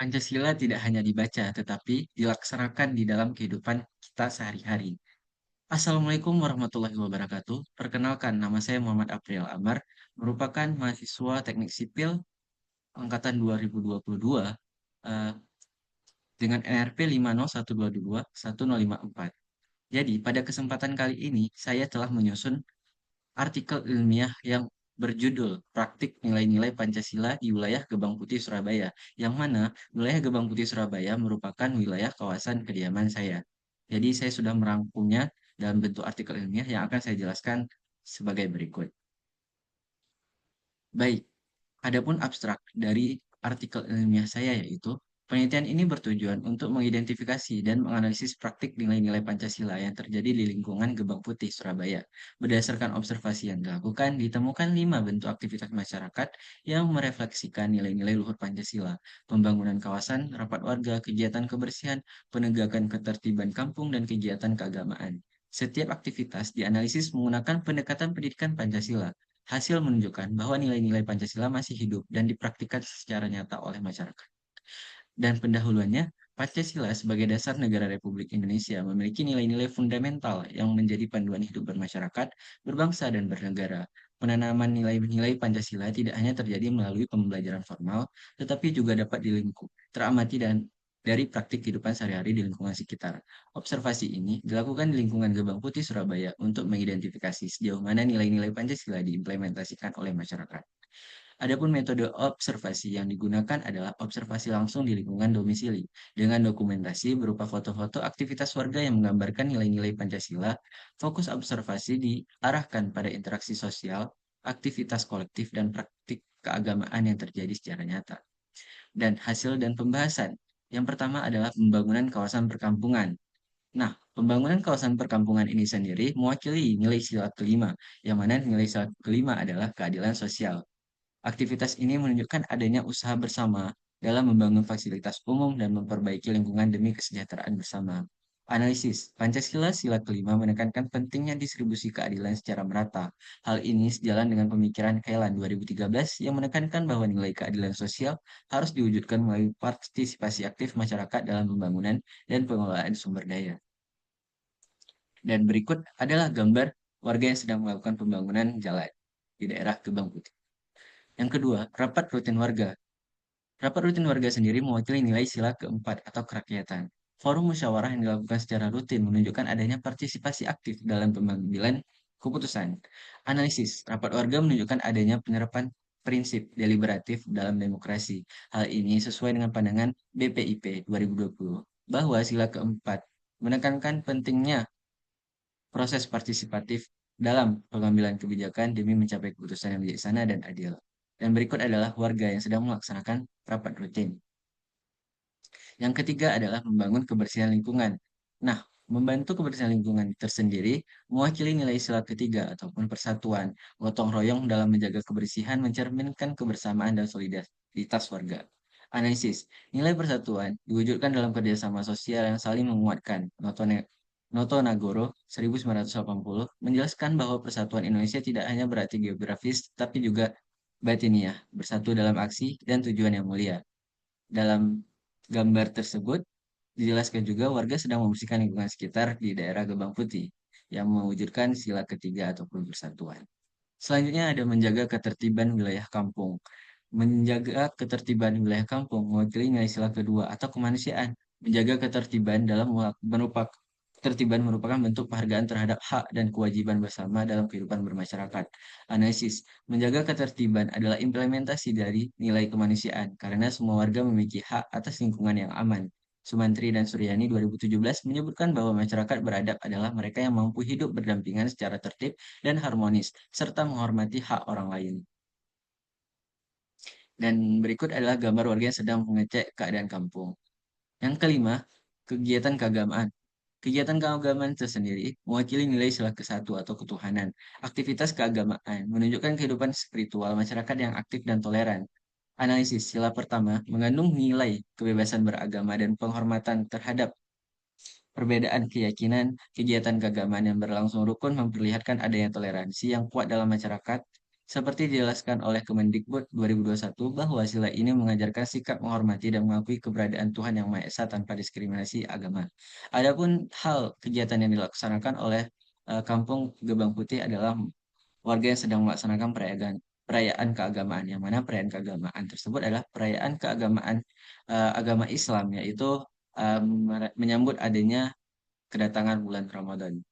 Pancasila tidak hanya dibaca, tetapi dilaksanakan di dalam kehidupan kita sehari-hari. Assalamualaikum warahmatullahi wabarakatuh. Perkenalkan, nama saya Muhammad April Amar, merupakan mahasiswa Teknik Sipil angkatan 2022 eh, dengan NRP 5012211054. Jadi, pada kesempatan kali ini, saya telah menyusun artikel ilmiah yang berjudul Praktik Nilai-Nilai Pancasila di Wilayah Gebang Putih Surabaya, yang mana wilayah Gebang Putih Surabaya merupakan wilayah kawasan kediaman saya. Jadi saya sudah merangkumnya dalam bentuk artikel ilmiah yang akan saya jelaskan sebagai berikut. Baik, adapun abstrak dari artikel ilmiah saya yaitu, penelitian ini bertujuan untuk mengidentifikasi dan menganalisis praktik nilai-nilai Pancasila yang terjadi di lingkungan Gebang Putih, Surabaya. Berdasarkan observasi yang dilakukan, ditemukan 5 bentuk aktivitas masyarakat yang merefleksikan nilai-nilai luhur Pancasila, pembangunan kawasan, rapat warga, kegiatan kebersihan, penegakan ketertiban kampung, dan kegiatan keagamaan. Setiap aktivitas dianalisis menggunakan pendekatan pendidikan Pancasila. Hasil menunjukkan bahwa nilai-nilai Pancasila masih hidup dan dipraktikkan secara nyata oleh masyarakat. Dan pendahuluannya, Pancasila sebagai dasar negara Republik Indonesia memiliki nilai-nilai fundamental yang menjadi panduan hidup bermasyarakat, berbangsa, dan bernegara. Penanaman nilai-nilai Pancasila tidak hanya terjadi melalui pembelajaran formal, tetapi juga dapat teramati dan dari praktik kehidupan sehari-hari di lingkungan sekitar. Observasi ini dilakukan di lingkungan Gebang Putih, Surabaya untuk mengidentifikasi sejauh mana nilai-nilai Pancasila diimplementasikan oleh masyarakat. Adapun metode observasi yang digunakan adalah observasi langsung di lingkungan domisili, dengan dokumentasi berupa foto-foto aktivitas warga yang menggambarkan nilai-nilai Pancasila. Fokus observasi diarahkan pada interaksi sosial, aktivitas kolektif, dan praktik keagamaan yang terjadi secara nyata. Dan hasil dan pembahasan. Yang pertama adalah pembangunan kawasan perkampungan. Nah, pembangunan kawasan perkampungan ini sendiri mewakili nilai sila kelima, yang mana nilai sila kelima adalah keadilan sosial. Aktivitas ini menunjukkan adanya usaha bersama dalam membangun fasilitas umum dan memperbaiki lingkungan demi kesejahteraan bersama. Analisis Pancasila sila kelima menekankan pentingnya distribusi keadilan secara merata. Hal ini sejalan dengan pemikiran Kailan 2013 yang menekankan bahwa nilai keadilan sosial harus diwujudkan melalui partisipasi aktif masyarakat dalam pembangunan dan pengelolaan sumber daya. Dan berikut adalah gambar warga yang sedang melakukan pembangunan jalan di daerah Gebang Putih. Yang kedua, rapat rutin warga. Rapat rutin warga sendiri mewakili nilai sila keempat atau kerakyatan. Forum musyawarah yang dilakukan secara rutin menunjukkan adanya partisipasi aktif dalam pengambilan keputusan. Analisis, rapat warga menunjukkan adanya penerapan prinsip deliberatif dalam demokrasi. Hal ini sesuai dengan pandangan BPIP 2020 bahwa sila keempat menekankan pentingnya proses partisipatif dalam pengambilan kebijakan demi mencapai keputusan yang bijaksana dan adil. Dan berikut adalah warga yang sedang melaksanakan rapat rutin. Yang ketiga adalah membangun kebersihan lingkungan. Nah, membantu kebersihan lingkungan tersendiri mewakili nilai sila ketiga ataupun persatuan. Gotong royong dalam menjaga kebersihan mencerminkan kebersamaan dan solidaritas warga. Analisis, nilai persatuan diwujudkan dalam kerjasama sosial yang saling menguatkan. Noto Nagoro 1980 menjelaskan bahwa persatuan Indonesia tidak hanya berarti geografis, tapi juga batiniah, bersatu dalam aksi dan tujuan yang mulia. Dalam gambar tersebut, dijelaskan juga warga sedang membersihkan lingkungan sekitar di daerah Gebang Putih yang mewujudkan sila ketiga ataupun persatuan. Selanjutnya ada menjaga ketertiban wilayah kampung. Menjaga ketertiban wilayah kampung mewakili nilai sila kedua atau kemanusiaan. Menjaga ketertiban merupakan bentuk penghargaan terhadap hak dan kewajiban bersama dalam kehidupan bermasyarakat. Analisis, menjaga ketertiban adalah implementasi dari nilai kemanusiaan karena semua warga memiliki hak atas lingkungan yang aman. Sumantri dan Suryani 2017 menyebutkan bahwa masyarakat beradab adalah mereka yang mampu hidup berdampingan secara tertib dan harmonis, serta menghormati hak orang lain. Dan berikut adalah gambar warga yang sedang mengecek keadaan kampung. Yang kelima, kegiatan keagamaan. Kegiatan keagamaan tersendiri mewakili nilai sila ke-1 atau ketuhanan. Aktivitas keagamaan menunjukkan kehidupan spiritual masyarakat yang aktif dan toleran. Analisis sila pertama mengandung nilai kebebasan beragama dan penghormatan terhadap perbedaan keyakinan. Kegiatan keagamaan yang berlangsung rukun memperlihatkan adanya toleransi yang kuat dalam masyarakat. Seperti dijelaskan oleh Kemendikbud 2021 bahwa sila ini mengajarkan sikap menghormati dan mengakui keberadaan Tuhan Yang Maha Esa tanpa diskriminasi agama. Adapun hal kegiatan yang dilaksanakan oleh Kampung Gebang Putih adalah warga yang sedang melaksanakan perayaan keagamaan, yang mana perayaan keagamaan tersebut adalah perayaan keagamaan agama Islam, yaitu menyambut adanya kedatangan bulan Ramadan.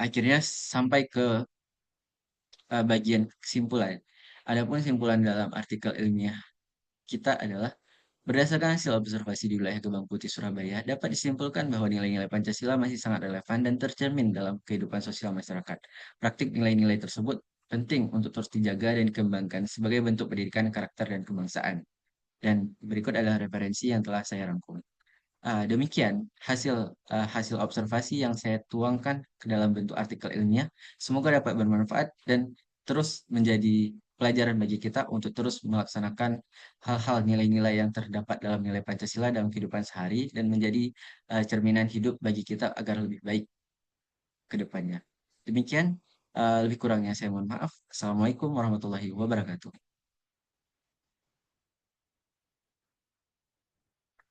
Akhirnya sampai ke bagian kesimpulan. Adapun simpulan dalam artikel ilmiah kita adalah berdasarkan hasil observasi di wilayah Gebang Putih Surabaya, dapat disimpulkan bahwa nilai-nilai Pancasila masih sangat relevan dan tercermin dalam kehidupan sosial masyarakat. Praktik nilai-nilai tersebut penting untuk terus dijaga dan dikembangkan sebagai bentuk pendidikan karakter dan kebangsaan. Dan berikut adalah referensi yang telah saya rangkum. Demikian hasil observasi yang saya tuangkan ke dalam bentuk artikel ilmiah. Semoga dapat bermanfaat dan terus menjadi pelajaran bagi kita untuk terus melaksanakan hal-hal nilai-nilai yang terdapat dalam nilai Pancasila dalam kehidupan sehari dan menjadi cerminan hidup bagi kita agar lebih baik ke depannya. Demikian, lebih kurangnya saya mohon maaf. Assalamualaikum warahmatullahi wabarakatuh.